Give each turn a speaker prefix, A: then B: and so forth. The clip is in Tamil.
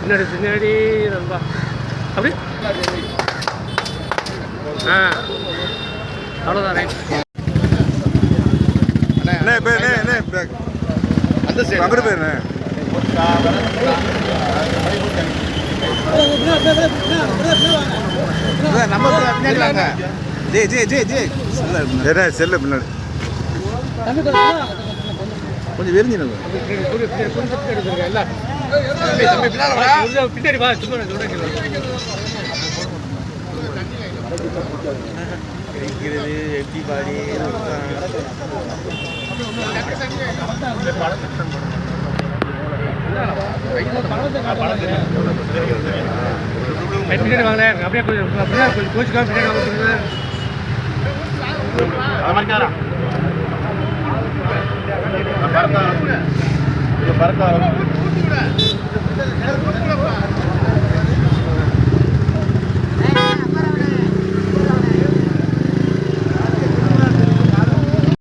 A: பின்னாடி ரொம்ப அப்படி அவ்வளோதான் ரைட்.
B: அந்த சைடு அங்கிட்டு போயிருண்ணே. நம்ம பின்னாடி வாங்க. செல்லு பின்னாடி கொஞ்சம் வெறிஞ்சினது
A: பின்னாடி வா. எப்படி பாடி பின்னாடி வாங்கல அப்படியே கொஞ்சம் கோச்சுக்காம பின்னாடி வாங்க.